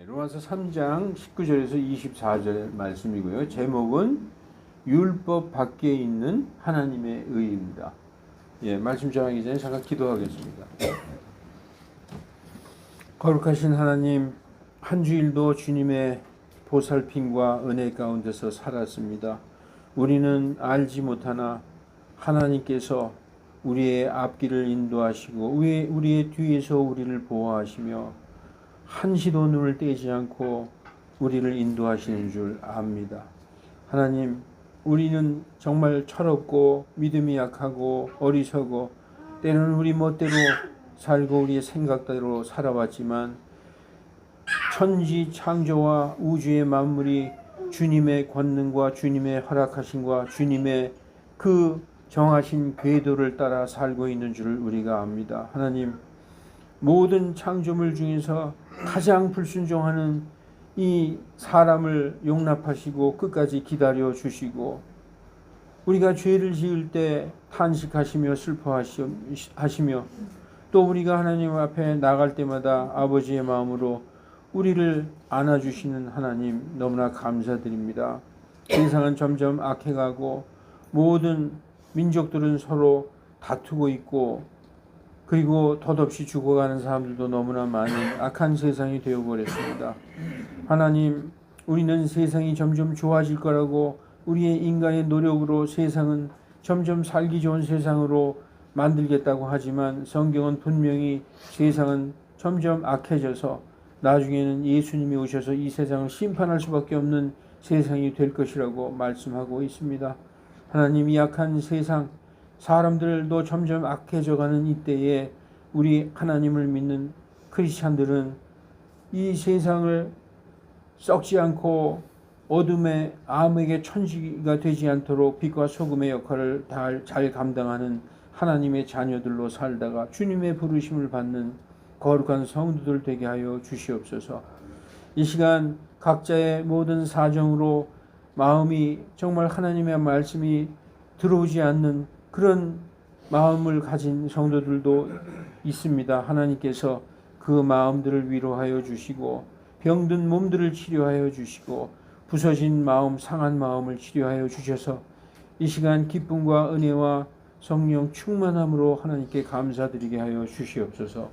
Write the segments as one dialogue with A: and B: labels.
A: 로마서 3장 19절에서 24절 말씀이고요. 제목은 율법 밖에 있는 하나님의 의입니다. 말씀 전하기 전에 잠깐 기도하겠습니다. 거룩하신 하나님, 한 주일도 주님의 보살핌과 은혜 가운데서 살았습니다. 우리는 알지 못하나 하나님께서 우리의 앞길을 인도하시고 우리의 뒤에서 우리를 보호하시며 한시도 눈을 떼지 않고 우리를 인도하시는 줄 압니다. 하나님, 우리는 정말 철없고 믿음이 약하고 어리석어 때로는 우리 멋대로 살고 우리의 생각대로 살아왔지만 천지 창조와 우주의 만물이 주님의 권능과 주님의 허락하심과 주님의 그 정하신 궤도를 따라 살고 있는 줄 우리가 압니다. 하나님, 모든 창조물 중에서 가장 불순종하는 이 사람을 용납하시고 끝까지 기다려 주시고 우리가 죄를 지을 때 탄식하시며 슬퍼하시며 또 우리가 하나님 앞에 나갈 때마다 아버지의 마음으로 우리를 안아주시는 하나님 너무나 감사드립니다. 세상은 점점 악해가고 모든 민족들은 서로 다투고 있고 그리고 덧없이 죽어가는 사람들도 너무나 많은 악한 세상이 되어버렸습니다. 하나님, 우리는 세상이 점점 좋아질 거라고 우리의 인간의 노력으로 세상은 점점 살기 좋은 세상으로 만들겠다고 하지만 성경은 분명히 세상은 점점 악해져서 나중에는 예수님이 오셔서 이 세상을 심판할 수밖에 없는 세상이 될 것이라고 말씀하고 있습니다. 하나님, 이 악한 세상 사람들도 점점 악해져가는 이때에 우리 하나님을 믿는 크리스찬들은 이 세상을 썩지 않고 어둠의 암에게 천지가 되지 않도록 빛과 소금의 역할을 잘 감당하는 하나님의 자녀들로 살다가 주님의 부르심을 받는 거룩한 성도들 되게 하여 주시옵소서. 이 시간 각자의 모든 사정으로 마음이 정말 하나님의 말씀이 들어오지 않는 그런 마음을 가진 성도들도 있습니다. 하나님께서 그 마음들을 위로하여 주시고 병든 몸들을 치료하여 주시고 부서진 마음, 상한 마음을 치료하여 주셔서 이 시간 기쁨과 은혜와 성령 충만함으로 하나님께 감사드리게 하여 주시옵소서.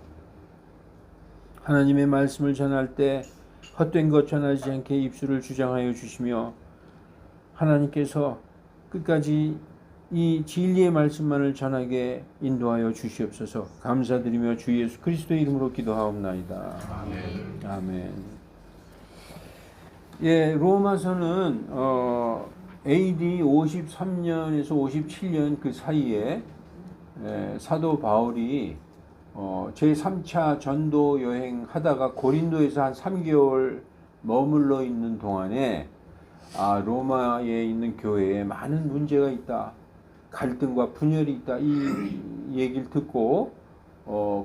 A: 하나님의 말씀을 전할 때 헛된 것 전하지 않게 입술을 주장하여 주시며 하나님께서 끝까지 이 진리의 말씀만을 전하게 인도하여 주시옵소서. 감사드리며 주 예수 그리스도의 이름으로 기도하옵나이다. 아멘. 아멘. 로마서는 AD 53년에서 57년 그 사이에 사도 바울이 제3차 전도 여행 하다가 고린도에서 한 3개월 머물러 있는 동안에 로마에 있는 교회에 많은 문제가 있다. 갈등과 분열이 있다. 이 얘기를 듣고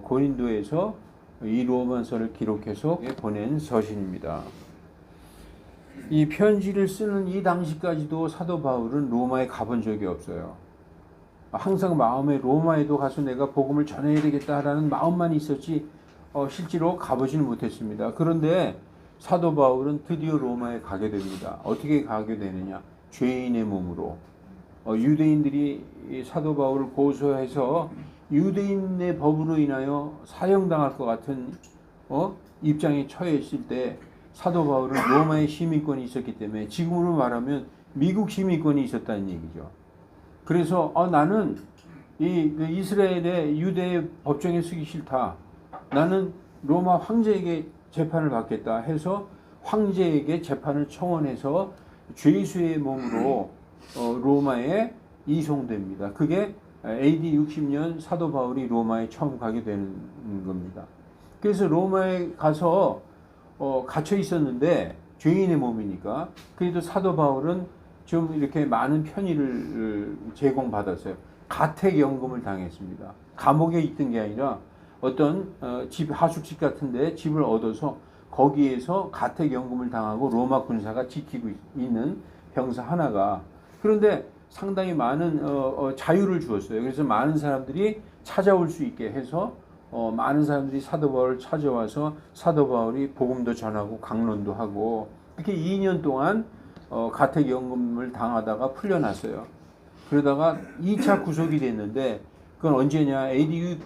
A: 고린도에서 이 로마서를 기록해서 보낸 서신입니다. 이 편지를 쓰는 이 당시까지도 사도 바울은 로마에 가본 적이 없어요. 항상 마음에 로마에도 가서 내가 복음을 전해야 되겠다라는 마음만 있었지 실제로 가보지는 못했습니다. 그런데 사도 바울은 드디어 로마에 가게 됩니다. 어떻게 가게 되느냐? 죄인의 몸으로. 유대인들이 사도 바울을 고소해서 유대인의 법으로 인하여 사형당할 것 같은 입장에 처해 있을 때 사도 바울은 로마의 시민권이 있었기 때문에 지금으로 말하면 미국 시민권이 있었다는 얘기죠. 그래서 나는 이 이스라엘의 유대의 법정에 서기 싫다. 나는 로마 황제에게 재판을 받겠다 해서 황제에게 재판을 청원해서 죄수의 몸으로 로마에 이송됩니다. 그게 AD 60년 사도 바울이 로마에 처음 가게 되는 겁니다. 그래서 로마에 가서 갇혀 있었는데 죄인의 몸이니까 그래도 사도 바울은 좀 이렇게 많은 편의를 제공받았어요. 가택연금을 당했습니다. 감옥에 있던 게 아니라 어떤 집 하숙집 같은데 집을 얻어서 거기에서 가택연금을 당하고 로마 군사가 지키고 있는 병사 하나가 그런데 상당히 많은 자유를 주었어요. 그래서 많은 사람들이 찾아올 수 있게 해서 많은 사람들이 사도 바울을 찾아와서 사도 바울이 복음도 전하고 강론도 하고 이렇게 2년 동안 가택연금을 당하다가 풀려났어요. 그러다가 2차 구속이 됐는데 그건 언제냐? AD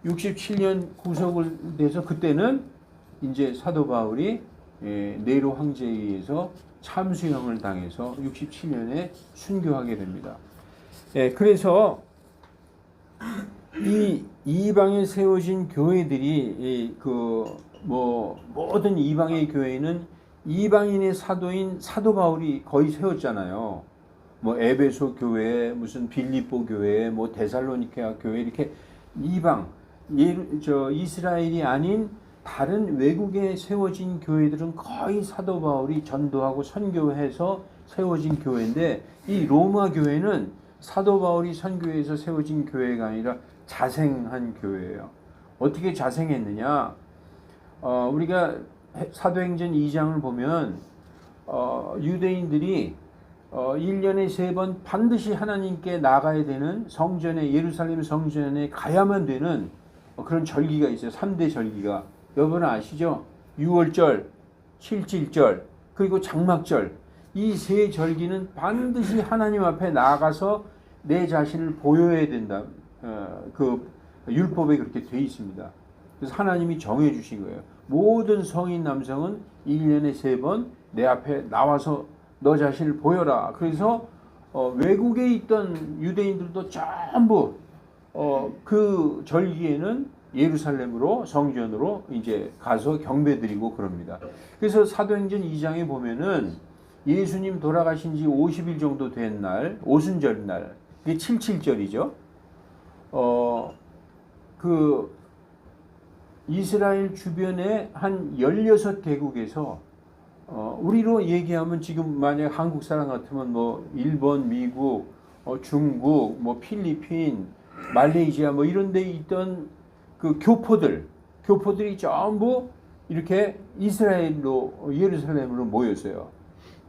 A: 67년 구속을 돼서 그때는 이제 사도 바울이 네로 황제에 의해서 참수형을 당해서 67년에 순교하게 됩니다. 그래서 이 이방에 세워진 교회들이 모든 이방의 교회는 이방인의 사도인 사도 바울이 거의 세웠잖아요. 뭐 에베소 교회, 무슨 빌립보 교회, 뭐 데살로니케아 교회 이렇게 이방 이스라엘이 아닌 다른 외국에 세워진 교회들은 거의 사도 바울이 전도하고 선교해서 세워진 교회인데 이 로마 교회는 사도 바울이 선교해서 세워진 교회가 아니라 자생한 교회예요. 어떻게 자생했느냐? 우리가 사도행전 2장을 보면 유대인들이 1년에 3번 반드시 하나님께 나가야 되는 성전에 예루살렘 성전에 가야만 되는 그런 절기가 있어요. 3대 절기가. 여러분 아시죠? 6월절, 실질절, 그리고 장막절. 이 세 절기는 반드시 하나님 앞에 나가서 내 자신을 보여야 된다. 그 율법에 그렇게 되어 있습니다. 그래서 하나님이 정해 주신 거예요. 모든 성인 남성은 1년에 3번 내 앞에 나와서 너 자신을 보여라. 그래서 외국에 있던 유대인들도 전부 그 절기에는 예루살렘으로 성전으로 이제 가서 경배드리고 그럽니다. 그래서 사도행전 2장에 보면은 예수님 돌아가신 지 50일 정도 된 날, 오순절 날, 이게 77절이죠. 그 이스라엘 주변에 한 16개국에서 우리로 얘기하면 지금 만약 한국 사람 같으면 뭐 일본, 미국, 중국, 뭐 필리핀, 말레이시아 뭐 이런 데 있던 그 교포들이 전부 이렇게 이스라엘로 예루살렘으로 모였어요.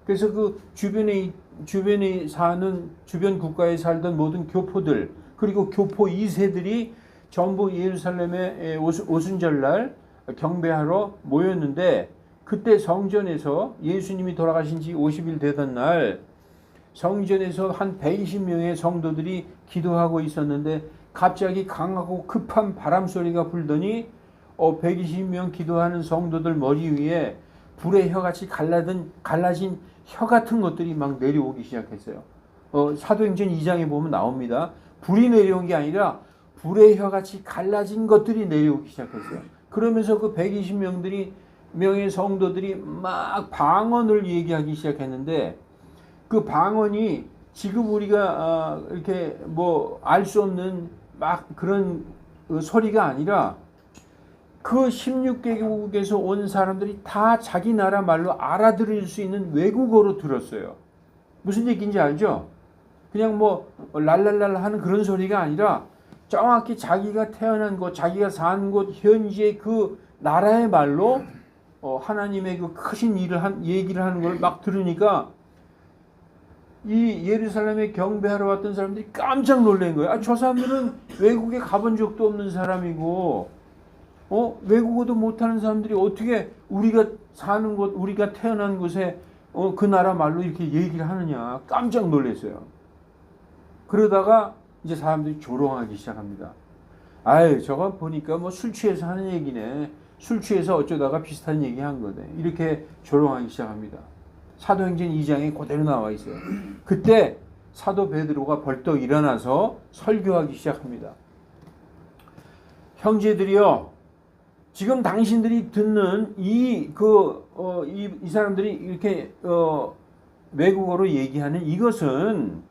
A: 그래서 그 주변에 사는 주변 국가에 살던 모든 교포들 그리고 교포 2세들이 전부 예루살렘에 오순절날 경배하러 모였는데 그때 성전에서 예수님이 돌아가신 지 50일 되던 날 성전에서 한 120명의 성도들이 기도하고 있었는데 갑자기 강하고 급한 바람 소리가 불더니 120명 기도하는 성도들 머리 위에 불의 혀같이 갈라진 혀 같은 것들이 막 내려오기 시작했어요. 사도행전 2장에 보면 나옵니다. 불이 내려온 게 아니라 불의 혀같이 갈라진 것들이 내려오기 시작했어요. 그러면서 그 120명의 성도들이 막 방언을 얘기하기 시작했는데 그 방언이 지금 우리가 이렇게 뭐 알 수 없는 막 그런 소리가 아니라 그 16개국에서 온 사람들이 다 자기 나라 말로 알아들을 수 있는 외국어로 들었어요. 무슨 얘기인지 알죠? 그냥 뭐 랄랄랄 하는 그런 소리가 아니라 정확히 자기가 태어난 곳, 자기가 사는 곳, 현지의 그 나라의 말로 하나님의 그 크신 얘기를 하는 걸 막 들으니까 이 예루살렘에 경배하러 왔던 사람들이 깜짝 놀란 거예요. 저 사람들은 외국에 가본 적도 없는 사람이고, 외국어도 못하는 사람들이 어떻게 우리가 사는 곳, 우리가 태어난 곳에 그 나라 말로 이렇게 얘기를 하느냐. 깜짝 놀랐어요. 그러다가 이제 사람들이 조롱하기 시작합니다. 아유, 저거 보니까 뭐 술 취해서 하는 얘기네. 술 취해서 어쩌다가 비슷한 얘기 한 거네. 이렇게 조롱하기 시작합니다. 사도행전 2장에 그대로 나와 있어요. 그때 사도 베드로가 벌떡 일어나서 설교하기 시작합니다. 형제들이여, 지금 당신들이 듣는 이 사람들이 이렇게 외국어로 얘기하는 이것은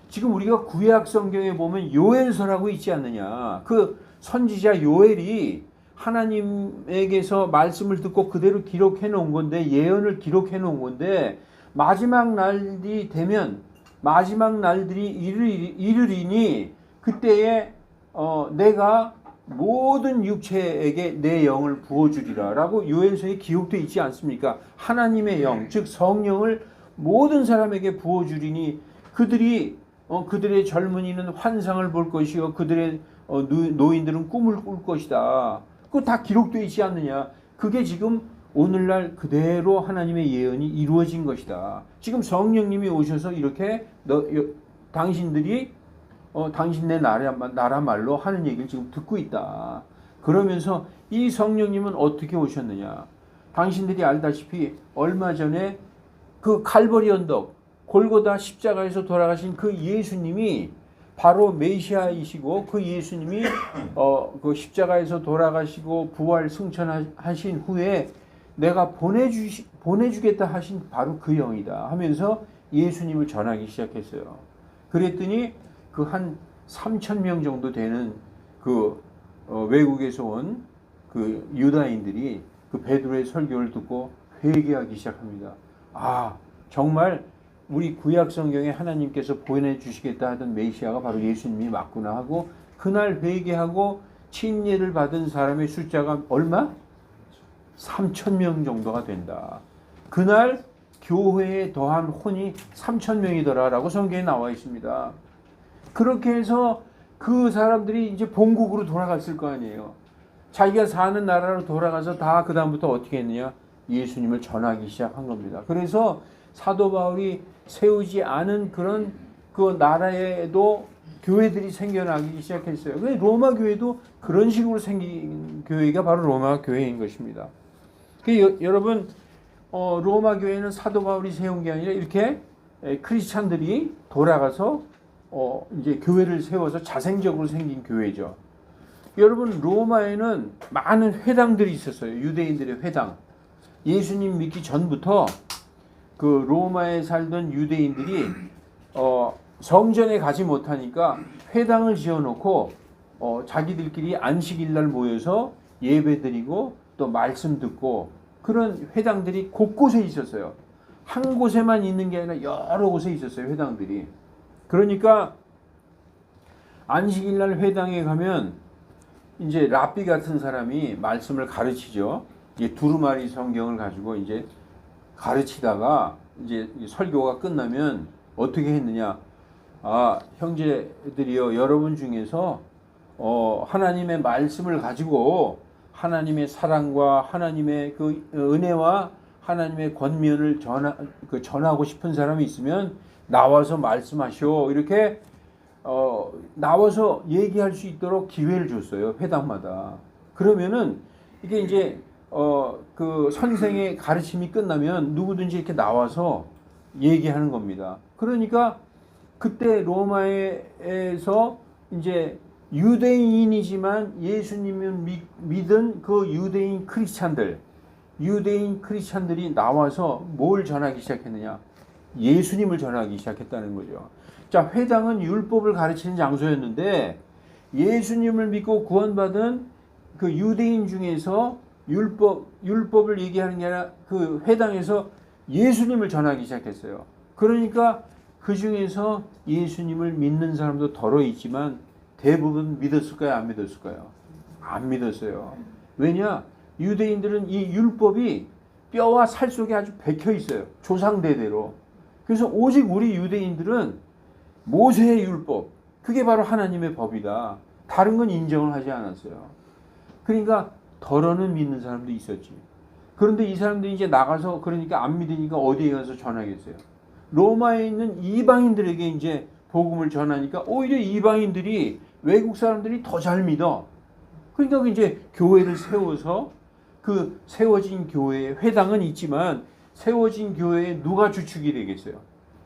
A: 지금 우리가 구약 성경에 보면 요엘서라고 있지 않느냐. 그 선지자 요엘이 하나님에게서 말씀을 듣고 그대로 기록해 놓은 건데, 예언을 기록해 놓은 건데, 마지막 날이 되면 마지막 날들이 이르리니 그때에 내가 모든 육체에게 내 영을 부어주리라 라고 요엘서에 기록되어 있지 않습니까? 하나님의 영, 즉 성령을 모든 사람에게 부어주리니 그들의 젊은이는 환상을 볼 것이요 그들의 노인들은 꿈을 꿀 것이다. 그거 다 기록되어 있지 않느냐. 그게 지금 오늘날 그대로 하나님의 예언이 이루어진 것이다. 지금 성령님이 오셔서 이렇게 당신들이 당신네 나라 말로 하는 얘기를 지금 듣고 있다. 그러면서 이 성령님은 어떻게 오셨느냐. 당신들이 알다시피 얼마 전에 그 칼보리 언덕 골고다 십자가에서 돌아가신 그 예수님이 바로 메시아이시고, 그 예수님이 그 십자가에서 돌아가시고 부활 승천하신 후에 내가 보내주겠다 하신 바로 그 영이다 하면서 예수님을 전하기 시작했어요. 그랬더니 그 한 3,000명 정도 되는 그 외국에서 온 그 유다인들이 그 베드로의 설교를 듣고 회개하기 시작합니다. 아, 정말 우리 구약 성경에 하나님께서 보내주시겠다 하던 메시아가 바로 예수님이 맞구나 하고, 그날 회개하고 침례를 받은 사람의 숫자가 얼마? 3,000명 정도가 된다. 그날 교회에 더한 혼이 3,000명이더라라고 성경에 나와 있습니다. 그렇게 해서 그 사람들이 이제 본국으로 돌아갔을 거 아니에요. 자기가 사는 나라로 돌아가서 다 그 다음부터 어떻게 했느냐? 예수님을 전하기 시작한 겁니다. 그래서 사도 바울이 세우지 않은 그런 그 나라에도 교회들이 생겨나기 시작했어요. 로마 교회도 그런 식으로 생긴 교회가 바로 로마 교회인 것입니다. 여러분, 로마 교회는 사도 바울이 세운 게 아니라 이렇게 크리스찬들이 돌아가서 이제 교회를 세워서 자생적으로 생긴 교회죠. 여러분, 로마에는 많은 회당들이 있었어요. 유대인들의 회당. 예수님 믿기 전부터 그 로마에 살던 유대인들이 성전에 가지 못하니까 회당을 지어놓고 자기들끼리 안식일날 모여서 예배드리고 또 말씀 듣고, 그런 회당들이 곳곳에 있었어요. 한 곳에만 있는 게 아니라 여러 곳에 있었어요, 회당들이. 그러니까 안식일날 회당에 가면 이제 랍비 같은 사람이 말씀을 가르치죠. 이제 두루마리 성경을 가지고 이제 가르치다가 이제 설교가 끝나면 어떻게 했느냐? 아, 형제들이여, 여러분 중에서 하나님의 말씀을 가지고 하나님의 사랑과 하나님의 그 은혜와 하나님의 권면을 전하고 싶은 사람이 있으면 나와서 말씀하시오. 이렇게 나와서 얘기할 수 있도록 기회를 줬어요, 회당마다. 그러면은 이게 이제 그 선생의 가르침이 끝나면 누구든지 이렇게 나와서 얘기하는 겁니다. 그러니까 그때 로마에서 이제 유대인이지만 예수님을 믿은 그 유대인 크리스찬들이 나와서 뭘 전하기 시작했느냐? 예수님을 전하기 시작했다는 거죠. 자, 회당은 율법을 가르치는 장소였는데 예수님을 믿고 구원받은 그 유대인 중에서 율법을 얘기하는 게 아니라 그 회당에서 예수님을 전하기 시작했어요. 그러니까 그 중에서 예수님을 믿는 사람도 덜어 있지만 대부분 믿었을까요? 안 믿었을까요? 안 믿었어요. 왜냐? 유대인들은 이 율법이 뼈와 살 속에 아주 박혀 있어요. 조상대대로. 그래서 오직 우리 유대인들은 모세의 율법, 그게 바로 하나님의 법이다. 다른 건 인정을 하지 않았어요. 그러니까 덜어는 믿는 사람도 있었지. 그런데 이 사람들이 이제 나가서, 그러니까 안 믿으니까 어디에 가서 전하겠어요? 로마에 있는 이방인들에게 이제 복음을 전하니까 오히려 이방인들이, 외국 사람들이 더 잘 믿어. 그러니까 이제 교회를 세워서 그 세워진 교회에 회당은 있지만 세워진 교회에 누가 주축이 되겠어요?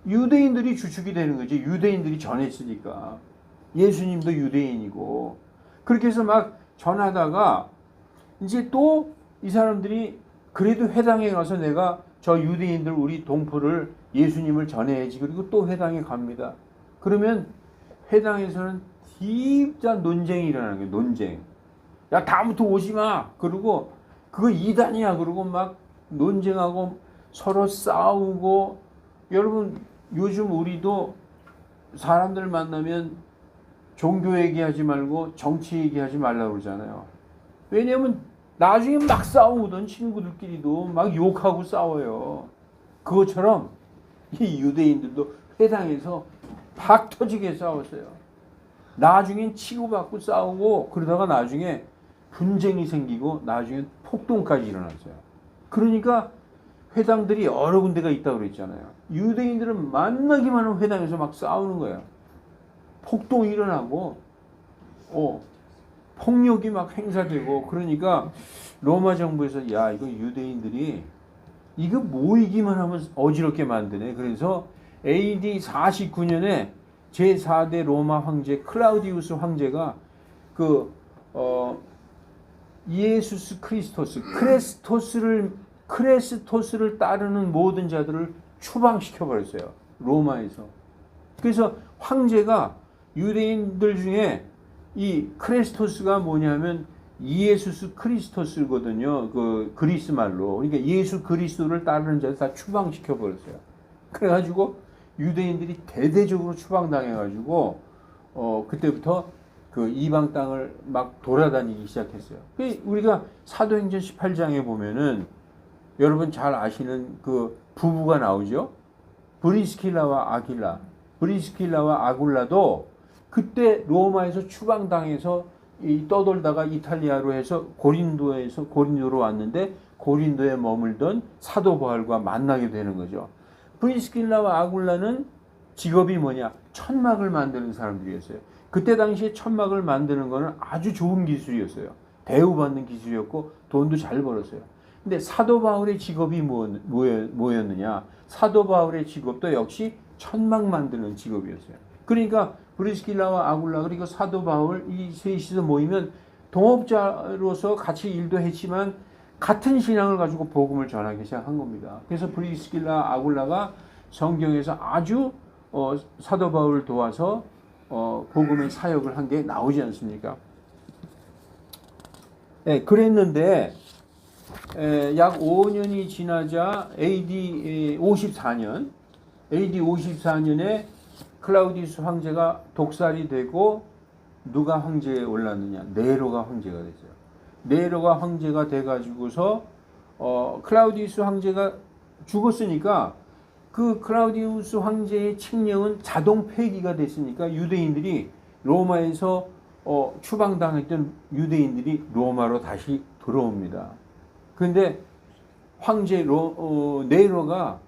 A: 유대인들이 주축이 되는 거지. 유대인들이 전했으니까. 예수님도 유대인이고. 그렇게 해서 막 전하다가 이제 또 이 사람들이 그래도 회당에 가서 내가 저 유대인들 우리 동포를 예수님을 전해야지. 그리고 또 회당에 갑니다. 그러면 회당에서는 진짜 논쟁이 일어나는 거예요. 논쟁. 야, 다음부터 오지 마. 그리고 그거 이단이야. 그러고 막 논쟁하고 서로 싸우고. 여러분, 요즘 우리도 사람들 만나면 종교 얘기하지 말고 정치 얘기하지 말라고 그러잖아요. 왜냐하면 나중에 막 싸우던 친구들끼리도 막 욕하고 싸워요. 그것처럼 이 유대인들도 회당에서 박 터지게 싸웠어요. 나중엔 치고받고 싸우고 그러다가 나중에 분쟁이 생기고 나중에 폭동까지 일어났어요. 그러니까 회당들이 여러 군데가 있다고 그랬잖아요. 유대인들은 만나기만 하면 회당에서 막 싸우는 거예요. 폭동이 일어나고 폭력이 막 행사되고. 그러니까 로마 정부에서 야, 이거 유대인들이 이거 모이기만 하면 어지럽게 만드네. 그래서 AD 49년에 제4대 로마 황제 클라우디우스 황제가 이에수스 크레스토스를 따르는 모든 자들을 추방시켜 버렸어요. 로마에서. 그래서 황제가 유대인들 중에 이 크레스토스가 뭐냐면 이에수스 크리스토스거든요. 그 그리스 말로. 그러니까 예수 그리스도를 따르는 자들 다 추방시켜 버렸어요. 그래가지고 유대인들이 대대적으로 추방당해가지고 그때부터 그 이방 땅을 막 돌아다니기 시작했어요. 우리가 사도행전 18장에 보면은 여러분 잘 아시는 그 부부가 나오죠. 브리스킬라와 아굴라. 브리스킬라와 아굴라도 그때 로마에서 추방당해서 떠돌다가 이탈리아로 해서 고린도로 왔는데 고린도에 머물던 사도 바울과 만나게 되는 거죠. 브리스킬라와 아굴라는 직업이 뭐냐? 천막을 만드는 사람들이었어요. 그때 당시에 천막을 만드는 거는 아주 좋은 기술이었어요. 대우받는 기술이었고 돈도 잘 벌었어요. 근데 사도 바울의 직업이 뭐였느냐? 사도 바울의 직업도 역시 천막 만드는 직업이었어요. 그러니까 브리스킬라와 아굴라 그리고 사도 바울 이 셋이서 모이면 동업자로서 같이 일도 했지만 같은 신앙을 가지고 복음을 전하기 시작한 겁니다. 그래서 브리스킬라 아굴라가 성경에서 아주 사도 바울을 도와서 복음의 사역을 한 게 나오지 않습니까? 네, 그랬는데 약 5년이 지나자 AD 54년에 클라우디우스 황제가 독살이 되고 누가 황제에 올랐느냐? 네로가 황제가 됐어요. 네로가 황제가 돼가지고서 클라우디우스 황제가 죽었으니까 그 클라우디우스 황제의 칙령은 자동 폐기가 됐으니까 유대인들이 로마에서 추방당했던 유대인들이 로마로 다시 들어옵니다. 그런데 황제 네로가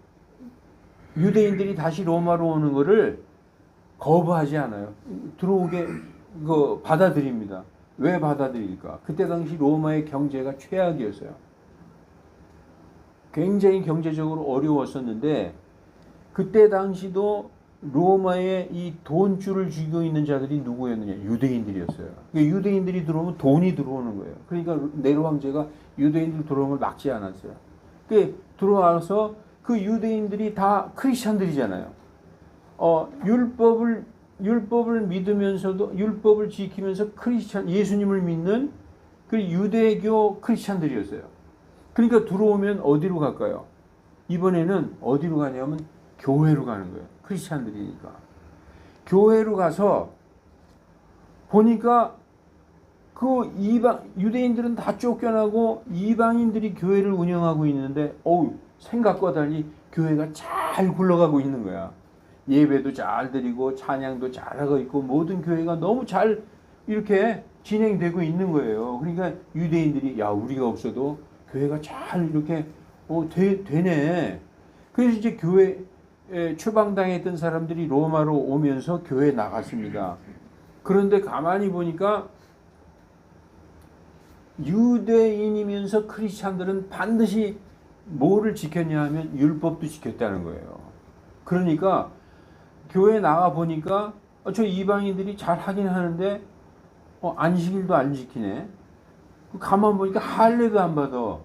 A: 유대인들이 다시 로마로 오는 것을 거부하지 않아요. 들어오게 받아들입니다. 왜 받아들일까? 그때 당시 로마의 경제가 최악이었어요. 굉장히 경제적으로 어려웠었는데 그때 당시도 로마의 이 돈줄을 쥐고 있는 자들이 누구였느냐? 유대인들이었어요. 그러니까 유대인들이 들어오면 돈이 들어오는 거예요. 그러니까 네로 황제가 유대인들 들어오는 걸 막지 않았어요. 그 들어와서 그 유대인들이 다 크리스찬들이잖아요. 율법을 믿으면서도 율법을 지키면서 예수님을 믿는 그 유대교 크리스찬들이었어요. 그러니까 들어오면 어디로 갈까요? 이번에는 어디로 가냐면 교회로 가는 거예요. 크리스찬들이니까. 교회로 가서 보니까 그 유대인들은 다 쫓겨나고 이방인들이 교회를 운영하고 있는데 생각과 달리 교회가 잘 굴러가고 있는 거야. 예배도 잘 드리고 찬양도 잘하고 있고 모든 교회가 너무 잘 이렇게 진행되고 있는 거예요. 그러니까 유대인들이 야, 우리가 없어도 교회가 잘 이렇게 되네. 그래서 이제 교회 추방당했던 사람들이 로마로 오면서 교회에 나갔습니다. 그런데 가만히 보니까 유대인이면서 크리스찬들은 반드시 뭐를 지켰냐 하면 율법도 지켰다는 거예요. 그러니까 교회에 나가 보니까 저 이방인들이 잘 하긴 하는데 안식일도 안 지키네. 가만 보니까 할례도 안 받아.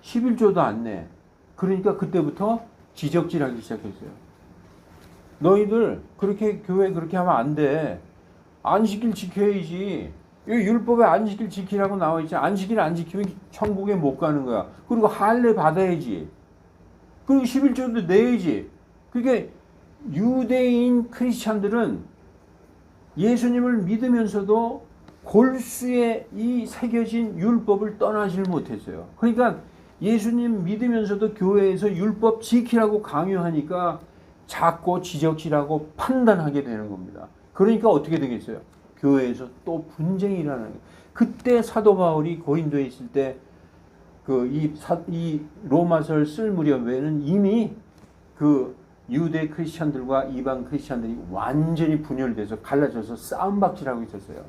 A: 11조도 안 내. 그러니까 그때부터 지적질하기 시작했어요. 너희들 그렇게 교회 그렇게 하면 안 돼. 안식일 지켜야지. 여기 율법에 안식일 지키라고 나와 있지. 안식일 안 지키면 천국에 못 가는 거야. 그리고 할례 받아야지. 그리고 11조도 내야지. 그게 유대인 크리스찬들은 예수님을 믿으면서도 골수에 이 새겨진 율법을 떠나질 못했어요. 그러니까 예수님 믿으면서도 교회에서 율법 지키라고 강요하니까 자꾸 지적질하고 판단하게 되는 겁니다. 그러니까 어떻게 되겠어요? 교회에서 또 분쟁이 일어나는 거예요. 그때 사도 바울이 고린도에 있을 때 이 로마서를 쓸 무렵에는 이미 그 유대 크리스천들과 이방 크리스천들이 완전히 분열돼서 갈라져서 싸움박질하고 있었어요.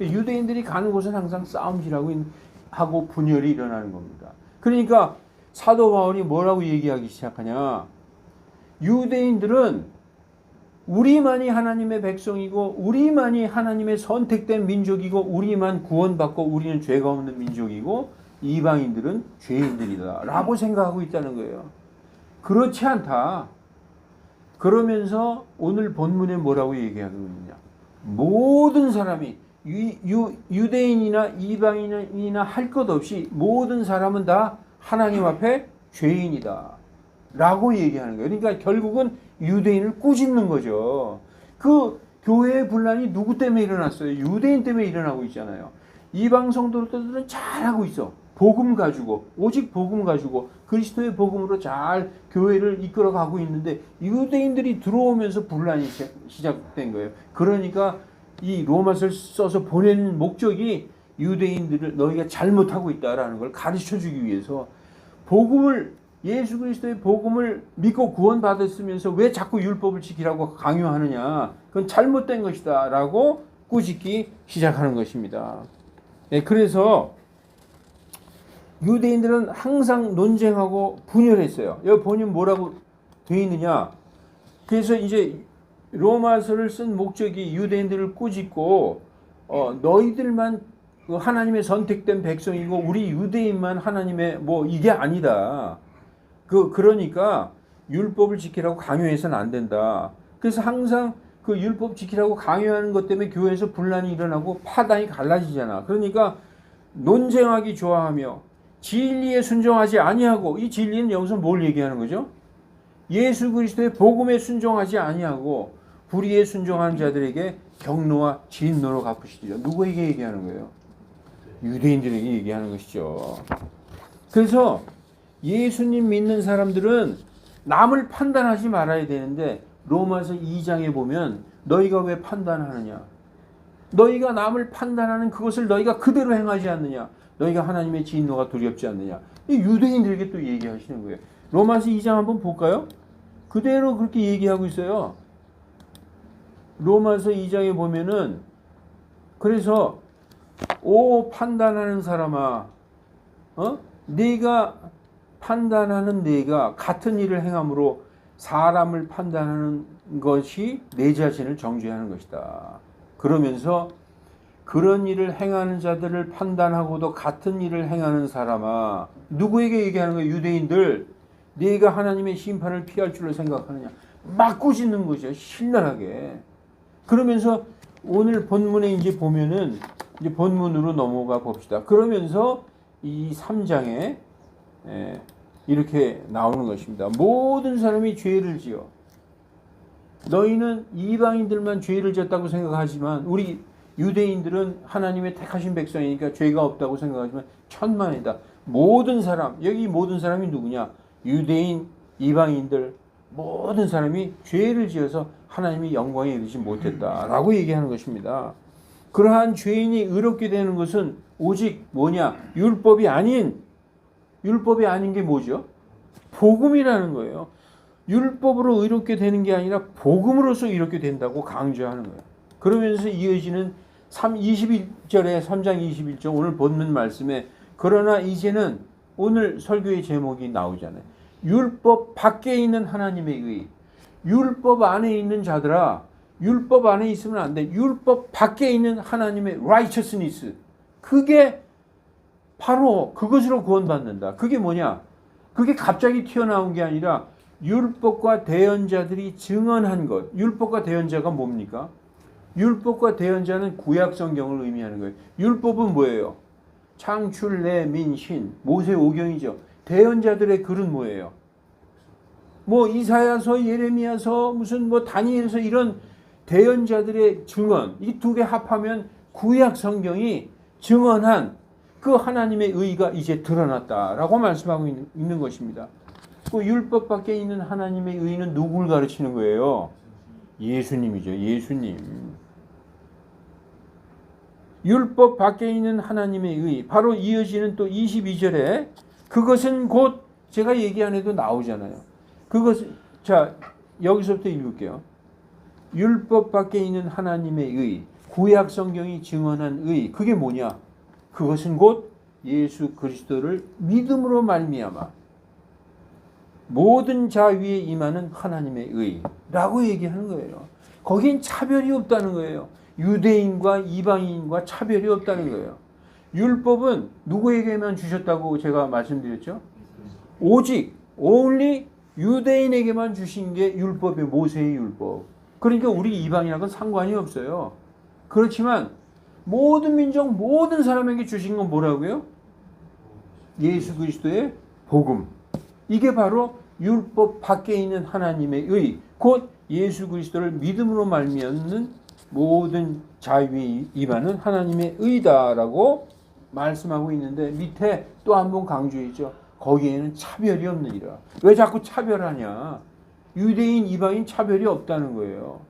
A: 유대인들이 가는 곳은 항상 싸움질하고 분열이 일어나는 겁니다. 그러니까 사도 바울이 뭐라고 얘기하기 시작하냐? 유대인들은 우리만이 하나님의 백성이고 우리만이 하나님의 선택된 민족이고 우리만 구원받고 우리는 죄가 없는 민족이고 이방인들은 죄인들이다 라고 생각하고 있다는 거예요. 그렇지 않다. 그러면서 오늘 본문에 뭐라고 얘기하고 있느냐? 모든 사람이 유대인이나 이방인이나 할 것 없이 모든 사람은 다 하나님 앞에 죄인이다 라고 얘기하는 거예요. 그러니까 결국은 유대인을 꾸짖는 거죠. 그 교회의 분란이 누구 때문에 일어났어요? 유대인 때문에 일어나고 있잖아요. 이방 성도들은 잘하고 있어. 복음 가지고, 오직 복음 가지고 그리스도의 복음으로 잘 교회를 이끌어가고 있는데 유대인들이 들어오면서 분란이 시작된 거예요. 그러니까 이 로마서를 써서 보내는 목적이 유대인들을 너희가 잘못하고 있다라는 걸 가르쳐주기 위해서 복음을, 예수 그리스도의 복음을 믿고 구원받았으면서 왜 자꾸 율법을 지키라고 강요하느냐, 그건 잘못된 것이다 라고 꾸짖기 시작하는 것입니다. 네, 그래서 유대인들은 항상 논쟁하고 분열했어요. 여기 보면 뭐라고 되어 있느냐. 그래서 이제 로마서를 쓴 목적이 유대인들을 꾸짖고 너희들만 하나님의 선택된 백성이고 우리 유대인만 하나님의 뭐 이게 아니다. 그러니까 율법을 지키라고 강요해서는 안 된다. 그래서 항상 그 율법 지키라고 강요하는 것 때문에 교회에서 분란이 일어나고 파당이 갈라지잖아. 그러니까 논쟁하기 좋아하며 진리에 순종하지 아니하고, 이 진리는 여기서 뭘 얘기하는 거죠? 예수 그리스도의 복음에 순종하지 아니하고 불의에 순종하는 자들에게 경노와 진노로 갚으시리라. 누구에게 얘기하는 거예요? 유대인들에게 얘기하는 것이죠. 그래서 예수님 믿는 사람들은 남을 판단하지 말아야 되는데 로마서 2장에 보면 너희가 왜 판단하느냐? 너희가 남을 판단하는 그것을 너희가 그대로 행하지 않느냐? 너희가 하나님의 진노가 두렵지 않느냐? 이 유대인들에게 또 얘기하시는 거예요. 로마서 2장 한번 볼까요? 그대로 그렇게 얘기하고 있어요. 로마서 2장에 보면은 그래서 오 판단하는 사람아, 네가 판단하는 네가 같은 일을 행함으로 사람을 판단하는 것이 내 자신을 정죄하는 것이다. 그러면서 그런 일을 행하는 자들을 판단하고도 같은 일을 행하는 사람아, 누구에게 얘기하는 거예요? 유대인들. 네가 하나님의 심판을 피할 줄로 생각하느냐. 막 꾸짖는 거죠. 신랄하게. 그러면서 오늘 본문에 이제 보면은 이제 본문으로 넘어가 봅시다. 그러면서 이 3장에 이렇게 나오는 것입니다. 모든 사람이 죄를 지어. 너희는 이방인들만 죄를 졌다고 생각하지만 우리 유대인들은 하나님의 택하신 백성이니까 죄가 없다고 생각하지만 천만이다. 모든 사람, 여기 모든 사람이 누구냐? 유대인, 이방인들 모든 사람이 죄를 지어서 하나님이 영광에 이르지 못했다라고 얘기하는 것입니다. 그러한 죄인이 의롭게 되는 것은 오직 뭐냐? 율법이 아닌 게 뭐죠? 복음이라는 거예요. 율법으로 의롭게 되는 게 아니라 복음으로서 의롭게 된다고 강조하는 거예요. 그러면서 이어지는 21절에 3장 21절 오늘 본문 말씀에 그러나 이제는 오늘 설교의 제목이 나오잖아요. 율법 밖에 있는 하나님의 의. 율법 안에 있는 자들아, 율법 안에 있으면 안 돼. 율법 밖에 있는 하나님의 righteousness. 그게 바로 그것으로 구원받는다. 그게 뭐냐? 그게 갑자기 튀어나온 게 아니라 율법과 대언자들이 증언한 것. 율법과 대언자가 뭡니까? 율법과 대언자는 구약 성경을 의미하는 거예요. 율법은 뭐예요? 창출, 내, 민, 신, 모세 오경이죠. 대언자들의 글은 뭐예요? 뭐 이사야서, 예레미야서, 무슨 뭐 다니엘서 이런 대언자들의 증언, 이 두 개 합하면 구약 성경이 증언한 그 하나님의 의가 이제 드러났다라고 말씀하고 있는 것입니다. 그 율법 밖에 있는 하나님의 의는 누구를 가르치는 거예요? 예수님이죠. 예수님. 율법 밖에 있는 하나님의 의. 바로 이어지는 또 22절에 그것은 곧 제가 얘기 안 해도 나오잖아요. 그것은 자 여기서부터 읽을게요. 율법 밖에 있는 하나님의 의, 구약 성경이 증언한 의, 그게 뭐냐? 그것은 곧 예수 그리스도를 믿음으로 말미암아 모든 자 위에 임하는 하나님의 의라고 얘기하는 거예요. 거긴 차별이 없다는 거예요. 유대인과 이방인과 차별이 없다는 거예요. 율법은 누구에게만 주셨다고 제가 말씀드렸죠? 오직 only 유대인에게만 주신 게 율법이에요. 모세의 율법. 그러니까 우리 이방인하고는 상관이 없어요. 그렇지만 모든 민족 모든 사람에게 주신 건 뭐라고요? 예수 그리스도의 복음. 이게 바로 율법 밖에 있는 하나님의 의, 곧 예수 그리스도를 믿음으로 말미암는 모든 자유에 임하는 하나님의 의다라고 말씀하고 있는데 밑에 또 한 번 강조했죠. 거기에는 차별이 없느니라. 왜 자꾸 차별하냐? 유대인, 이방인 차별이 없다는 거예요.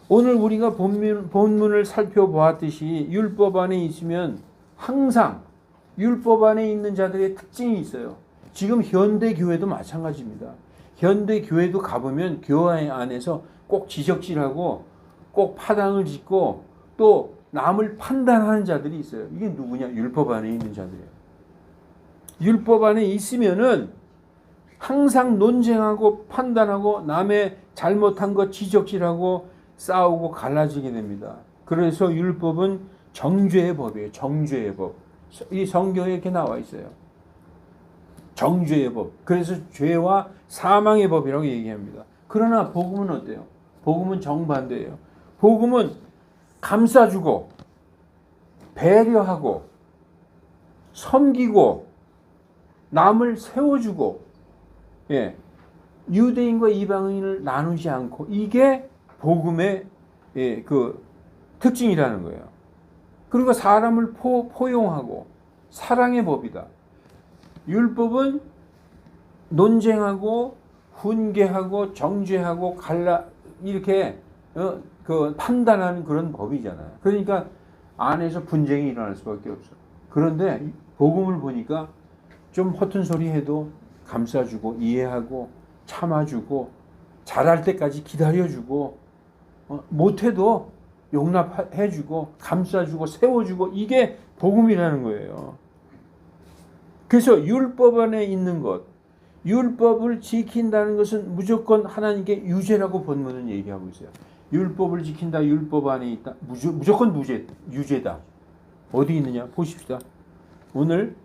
A: 오늘 우리가 본문을 살펴보았듯이 율법 안에 있으면 항상 율법 안에 있는 자들의 특징이 있어요. 지금 현대 교회도 마찬가지입니다. 현대 교회도 가보면 교회 안에서 꼭 지적질하고 꼭 파당을 짓고 또 남을 판단하는 자들이 있어요. 이게 누구냐? 율법 안에 있는 자들이에요. 율법 안에 있으면은 항상 논쟁하고 판단하고 남의 잘못한 것 지적질하고 싸우고 갈라지게 됩니다. 그래서 율법은 정죄의 법이에요. 정죄의 법. 이 성경에 이렇게 나와 있어요. 정죄의 법. 그래서 죄와 사망의 법이라고 얘기합니다. 그러나 복음은 어때요? 복음은 정반대예요. 복음은 감싸주고 배려하고 섬기고 남을 세워주고, 예, 유대인과 이방인을 나누지 않고, 이게 복음의 그 특징이라는 거예요. 그리고 사람을 포용하고 사랑의 법이다. 율법은 논쟁하고 훈계하고 정죄하고 이렇게 그 판단하는 그런 법이잖아요. 그러니까 안에서 분쟁이 일어날 수밖에 없어. 그런데 복음을 보니까 좀 허튼 소리 해도 감싸주고 이해하고 참아주고 잘할 때까지 기다려주고 못해도 용납해주고 감싸주고 세워주고, 이게 복음이라는 거예요. 그래서 율법 안에 있는 것, 율법을 지킨다는 것은 무조건 하나님께 유죄라고 본문은 얘기하고 있어요. 율법을 지킨다, 율법 안에 있다, 무조건 유죄다. 어디 있느냐 보십시다. 오늘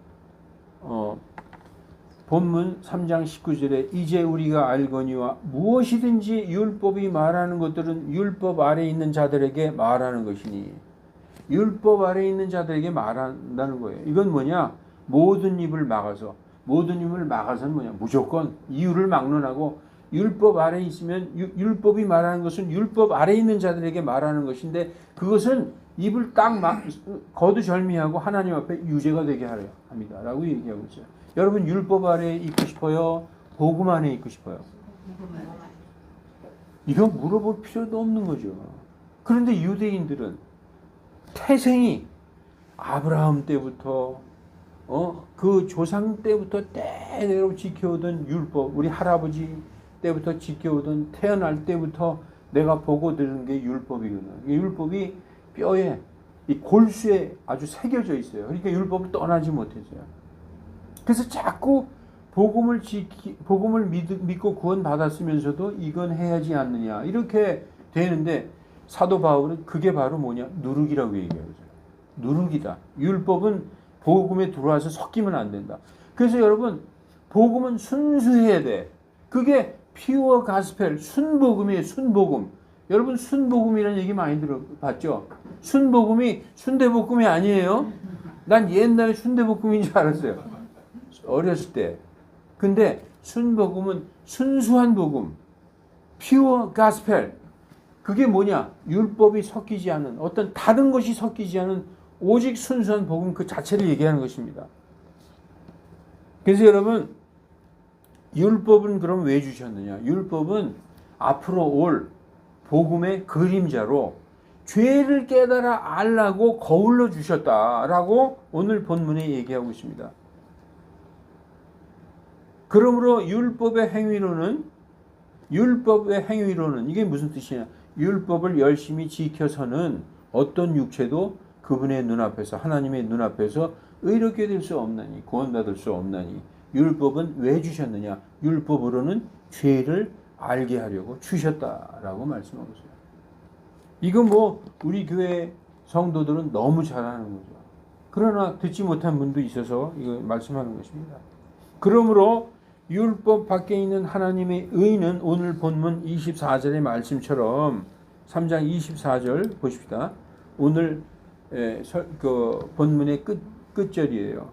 A: 본문 3장 19절에 이제 우리가 알거니와 무엇이든지 율법이 말하는 것들은 율법 아래 있는 자들에게 말하는 것이니, 율법 아래 있는 자들에게 말한다는 거예요. 이건 뭐냐? 모든 입을 막아서, 모든 입을 막아서는 뭐냐? 무조건 이유를 막론하고 율법 아래 있으면 율법이 말하는 것은 율법 아래 있는 자들에게 말하는 것인데, 그것은 입을 딱 거두절미하고 하나님 앞에 유죄가 되게 하려 합니다 라고 얘기하고 있어요. 여러분, 율법 아래에 있고 싶어요? 복음 안에 있고 싶어요? 이건 물어볼 필요도 없는 거죠. 그런데 유대인들은 태생이 아브라함 때부터 그 조상 때부터 때대로 지켜오던 율법, 우리 할아버지 때부터 지켜오던, 태어날 때부터 내가 보고 들은 게 율법이거든요. 이 율법이 뼈에, 이 골수에 아주 새겨져 있어요. 그러니까 율법을 떠나지 못했어요. 그래서 자꾸 복음을 믿고 구원 받았으면서도 이건 해야지 않느냐, 이렇게 되는데, 사도 바울은 그게 바로 뭐냐? 누룩이라고 얘기하죠. 누룩이다. 율법은 복음에 들어와서 섞이면 안 된다. 그래서 여러분, 복음은 순수해야 돼. 그게 피어 가스펠, 순복음이에요. 순복음. 여러분, 순복음이라는 얘기 많이 들어봤죠? 순복음이 순대볶음이 아니에요. 난 옛날에 순대볶음인 줄 알았어요, 어렸을 때. 근데 순복음은 순수한 복음, 피어 가스펠. 그게 뭐냐? 율법이 섞이지 않은, 어떤 다른 것이 섞이지 않은 오직 순수한 복음 그 자체를 얘기하는 것입니다. 그래서 여러분, 율법은 그럼 왜 주셨느냐? 율법은 앞으로 올 복음의 그림자로 죄를 깨달아 알라고 거울로 주셨다라고 오늘 본문에 얘기하고 있습니다. 그러므로 율법의 행위로는 이게 무슨 뜻이냐? 율법을 열심히 지켜서는 어떤 육체도 그분의 눈앞에서 하나님의 눈앞에서 의롭게 될 수 없나니 구원받을 수 없나니 율법은 왜 주셨느냐? 율법으로는 죄를 알게 하려고 주셨다라고 말씀하고 있어요. 이거 뭐 우리 교회 성도들은 너무 잘 아는 거죠. 그러나 듣지 못한 분도 있어서 이거 말씀하는 것입니다. 그러므로 율법 밖에 있는 하나님의 의는 오늘 본문 24절의 말씀처럼 3장 24절 보십시다. 오늘 그 본문의 끝절이에요.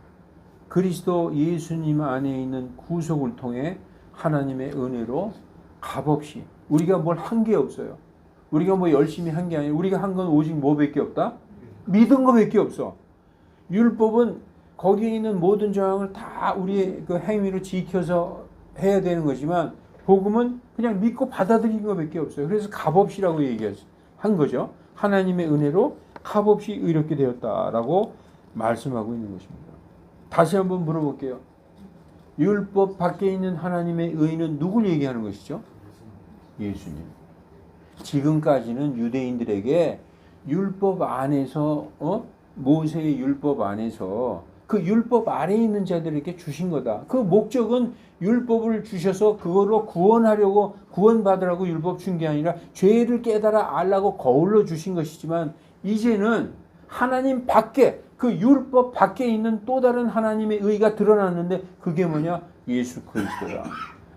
A: 그리스도 예수님 안에 있는 구속을 통해 하나님의 은혜로 값없이 우리가 뭘 한 게 없어요. 우리가 뭐 열심히 한 게 아니라 우리가 한 건 오직 뭐밖에 없다? 믿은 거밖에 없어. 율법은 거기에 있는 모든 조항을 다 우리의 그 행위로 지켜서 해야 되는 거지만 복음은 그냥 믿고 받아들인 것밖에 없어요. 그래서 값없이라고 얘기한 거죠. 하나님의 은혜로 값없이 의롭게 되었다라고 말씀하고 있는 것입니다. 다시 한번 물어볼게요. 율법 밖에 있는 하나님의 의는 누굴 얘기하는 것이죠? 예수님. 지금까지는 유대인들에게 율법 안에서 모세의 율법 안에서 그 율법 아래에 있는 자들에게 주신 거다. 그 목적은 율법을 주셔서 그걸로 구원받으라고 율법 준 게 아니라 죄를 깨달아 알라고 거울로 주신 것이지만 이제는 하나님 밖에 그 율법 밖에 있는 또 다른 하나님의 의가 드러났는데 그게 뭐냐? 예수 그리스도다.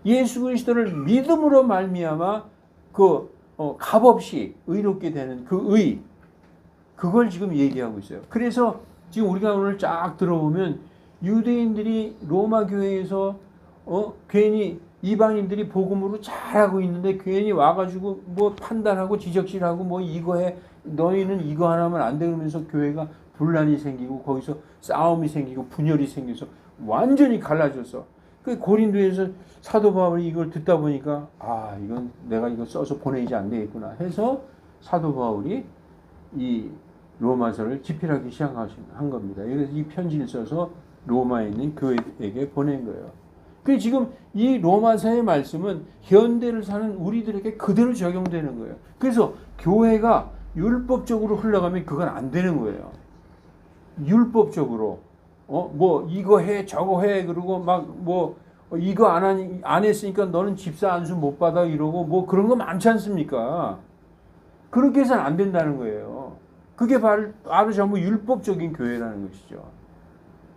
A: 예수 그리스도를 믿음으로 말미암아 그 값없이 의롭게 되는 그 의, 그걸 지금 얘기하고 있어요. 그래서 지금 우리가 오늘 쫙 들어보면 유대인들이 로마 교회에서 괜히 이방인들이 복음으로 잘하고 있는데 괜히 와가지고 뭐 판단하고 지적질하고 뭐 이거 해 너희는 이거 하나면 안 되면서 교회가 분란이 생기고 거기서 싸움이 생기고 분열이 생겨서 완전히 갈라졌어. 그 고린도에서 사도 바울이 이걸 듣다 보니까 이건 내가 이거 써서 보내지 안 되겠구나 해서 사도 바울이 이 로마서를 집필하기 시작한 겁니다. 그래서 이 편지를 써서 로마에 있는 교회에게 보낸 거예요. 그래서 지금 이 로마서의 말씀은 현대를 사는 우리들에게 그대로 적용되는 거예요. 그래서 교회가 율법적으로 흘러가면 그건 안 되는 거예요. 율법적으로 뭐 이거 해 저거 해 그러고 막 뭐 이거 안 했으니까 너는 집사 안수 못 받아 이러고 뭐 그런 거 많지 않습니까? 그렇게 해서는 안 된다는 거예요. 그게 바로 전부 율법적인 교회라는 것이죠.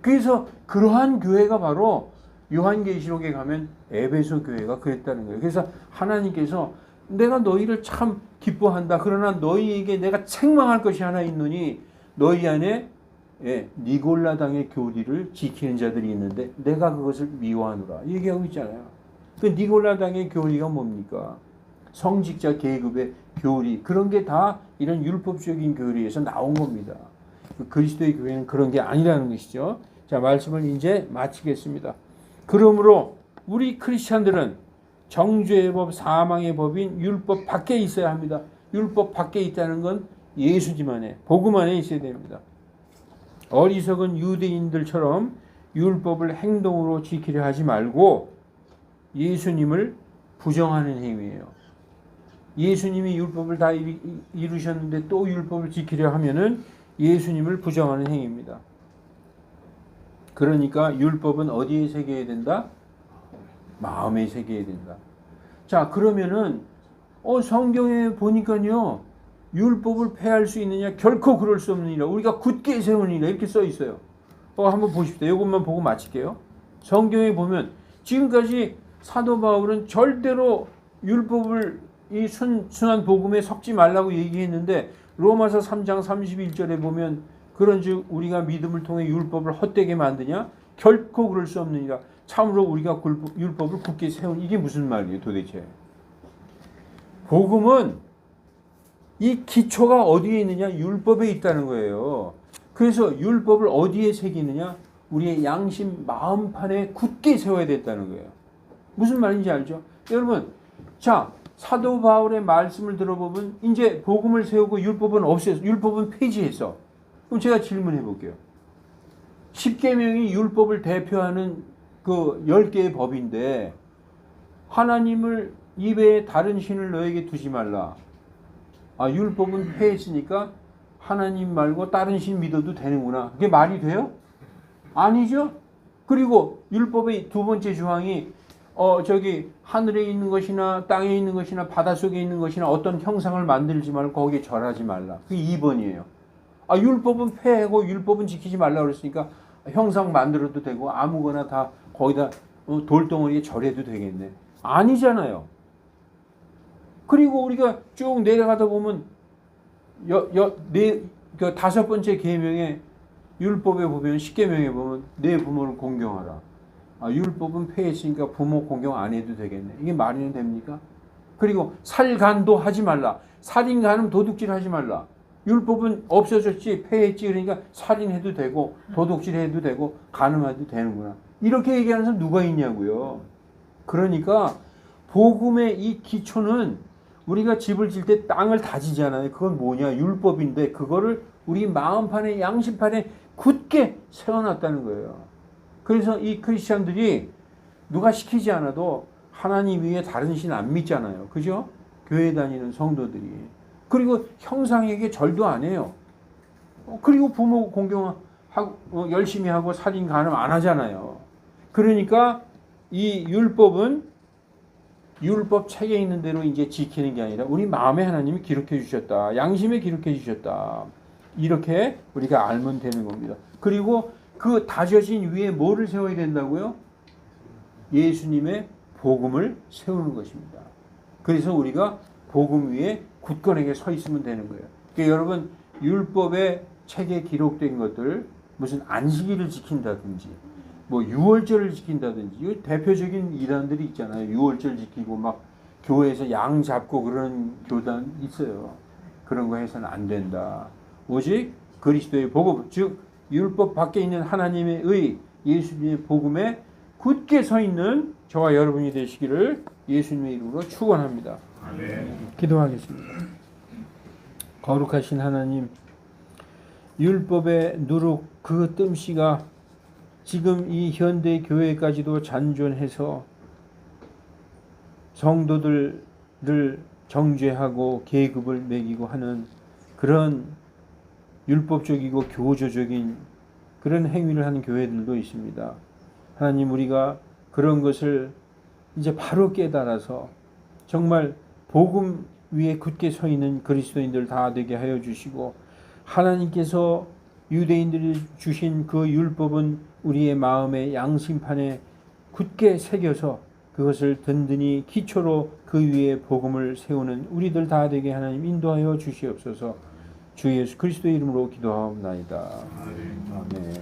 A: 그래서 그러한 교회가 바로 요한계시록에 가면 에베소 교회가 그랬다는 거예요. 그래서 하나님께서 내가 너희를 참 기뻐한다. 그러나 너희에게 내가 책망할 것이 하나 있노니 너희 안에 니골라당의 교리를 지키는 자들이 있는데 내가 그것을 미워하노라 얘기하고 있잖아요. 그 니골라당의 교리가 뭡니까? 성직자 계급의 교리, 그런 게 다 이런 율법적인 교리에서 나온 겁니다. 그리스도의 교회는 그런 게 아니라는 것이죠. 자, 말씀을 이제 마치겠습니다. 그러므로 우리 크리스찬들은 정죄의 법, 사망의 법인 율법 밖에 있어야 합니다. 율법 밖에 있다는 건 예수지만에, 복음 안에 있어야 됩니다. 어리석은 유대인들처럼 율법을 행동으로 지키려 하지 말고 예수님을 부정하는 행위예요. 예수님이 율법을 다 이루셨는데 또 율법을 지키려 하면은 예수님을 부정하는 행위입니다. 그러니까 율법은 어디에 새겨야 된다? 마음에 새겨야 된다. 자, 그러면은 성경에 보니까요, 율법을 폐할 수 있느냐? 결코 그럴 수 없느니라. 우리가 굳게 세우니라 이렇게 써 있어요. 한번 보십시오. 이것만 보고 마칠게요. 성경에 보면 지금까지 사도 바울은 절대로 율법을 이 순한 복음에 섞지 말라고 얘기했는데 로마서 3장 31절에 보면 그런즉 우리가 믿음을 통해 율법을 헛되게 만드냐? 결코 그럴 수 없느니라. 참으로 우리가 율법을 굳게 세운 이게 무슨 말이에요 도대체? 복음은 이 기초가 어디에 있느냐? 율법에 있다는 거예요. 그래서 율법을 어디에 새기느냐? 우리의 양심 마음판에 굳게 세워야 됐다는 거예요. 무슨 말인지 알죠? 여러분, 자, 사도 바울의 말씀을 들어보면 이제 복음을 세우고 율법은 없애서 율법은 폐지해서. 그럼 제가 질문해 볼게요. 10계명이 율법을 대표하는 그 10개의 법인데 하나님을 입에 다른 신을 너에게 두지 말라. 율법은 폐했으니까 하나님 말고 다른 신 믿어도 되는구나. 그게 말이 돼요? 아니죠. 그리고 율법의 두 번째 조항이 저기 하늘에 있는 것이나 땅에 있는 것이나 바닷속에 있는 것이나 어떤 형상을 만들지 말고 거기에 절하지 말라. 그게 2번이에요. 율법은 폐하고 율법은 지키지 말라 그랬으니까 형상 만들어도 되고 아무거나 다 거기다 돌덩어리에 절해도 되겠네. 아니잖아요. 그리고 우리가 쭉 내려가다 보면 그 5번째 계명에 율법에 보면 10계명에 보면 내 부모를 공경하라. 율법은 폐했으니까 부모 공경 안 해도 되겠네. 이게 말이 됩니까? 그리고 살간도 하지 말라. 살인, 간음, 도둑질 하지 말라. 율법은 없어졌지 폐했지 그러니까 살인해도 되고 도둑질해도 되고 간음해도 되는구나. 이렇게 얘기하는 사람 누가 있냐고요. 그러니까 복음의 이 기초는 우리가 집을 질 때 땅을 다지잖아요. 그건 뭐냐? 율법인데 그거를 우리 마음판에 양심판에 굳게 세워놨다는 거예요. 그래서 이 크리스천들이 누가 시키지 않아도 하나님 위에 다른 신 안 믿잖아요. 그죠? 교회 다니는 성도들이. 그리고 형상에게 절도 안 해요. 그리고 부모 공경하고 열심히 하고 살인 간음 안 하잖아요. 그러니까 이 율법은 율법 책에 있는 대로 이제 지키는 게 아니라 우리 마음에 하나님이 기록해 주셨다. 양심에 기록해 주셨다. 이렇게 우리가 알면 되는 겁니다. 그리고 그 다져진 위에 뭐를 세워야 된다고요? 예수님의 복음을 세우는 것입니다. 그래서 우리가 복음 위에 굳건하게 서 있으면 되는 거예요. 그러니까 여러분 율법의 책에 기록된 것들 무슨 안식일을 지킨다든지 뭐 유월절을 지킨다든지 대표적인 이단들이 있잖아요. 유월절 지키고 막 교회에서 양 잡고 그런 교단 있어요. 그런 거 해서는 안 된다. 오직 그리스도의 복음 즉 율법 밖에 있는 하나님의 의 예수님의 복음에 굳게 서 있는 저와 여러분이 되시기를 예수님의 이름으로 축원합니다. 기도하겠습니다. 거룩하신 하나님, 율법의 누룩 그 뜸씨가 지금 이 현대 교회까지도 잔존해서 성도들을 정죄하고 계급을 매기고 하는 그런 율법적이고 교조적인 그런 행위를 하는 교회들도 있습니다. 하나님, 우리가 그런 것을 이제 바로 깨달아서 정말 복음 위에 굳게 서 있는 그리스도인들 다 되게 하여 주시고, 하나님께서 유대인들이 주신 그 율법은 우리의 마음의 양심판에 굳게 새겨서 그것을 든든히 기초로 그 위에 복음을 세우는 우리들 다 되게 하나님 인도하여 주시옵소서. 주 예수 그리스도의 이름으로 기도하옵나이다. 아멘.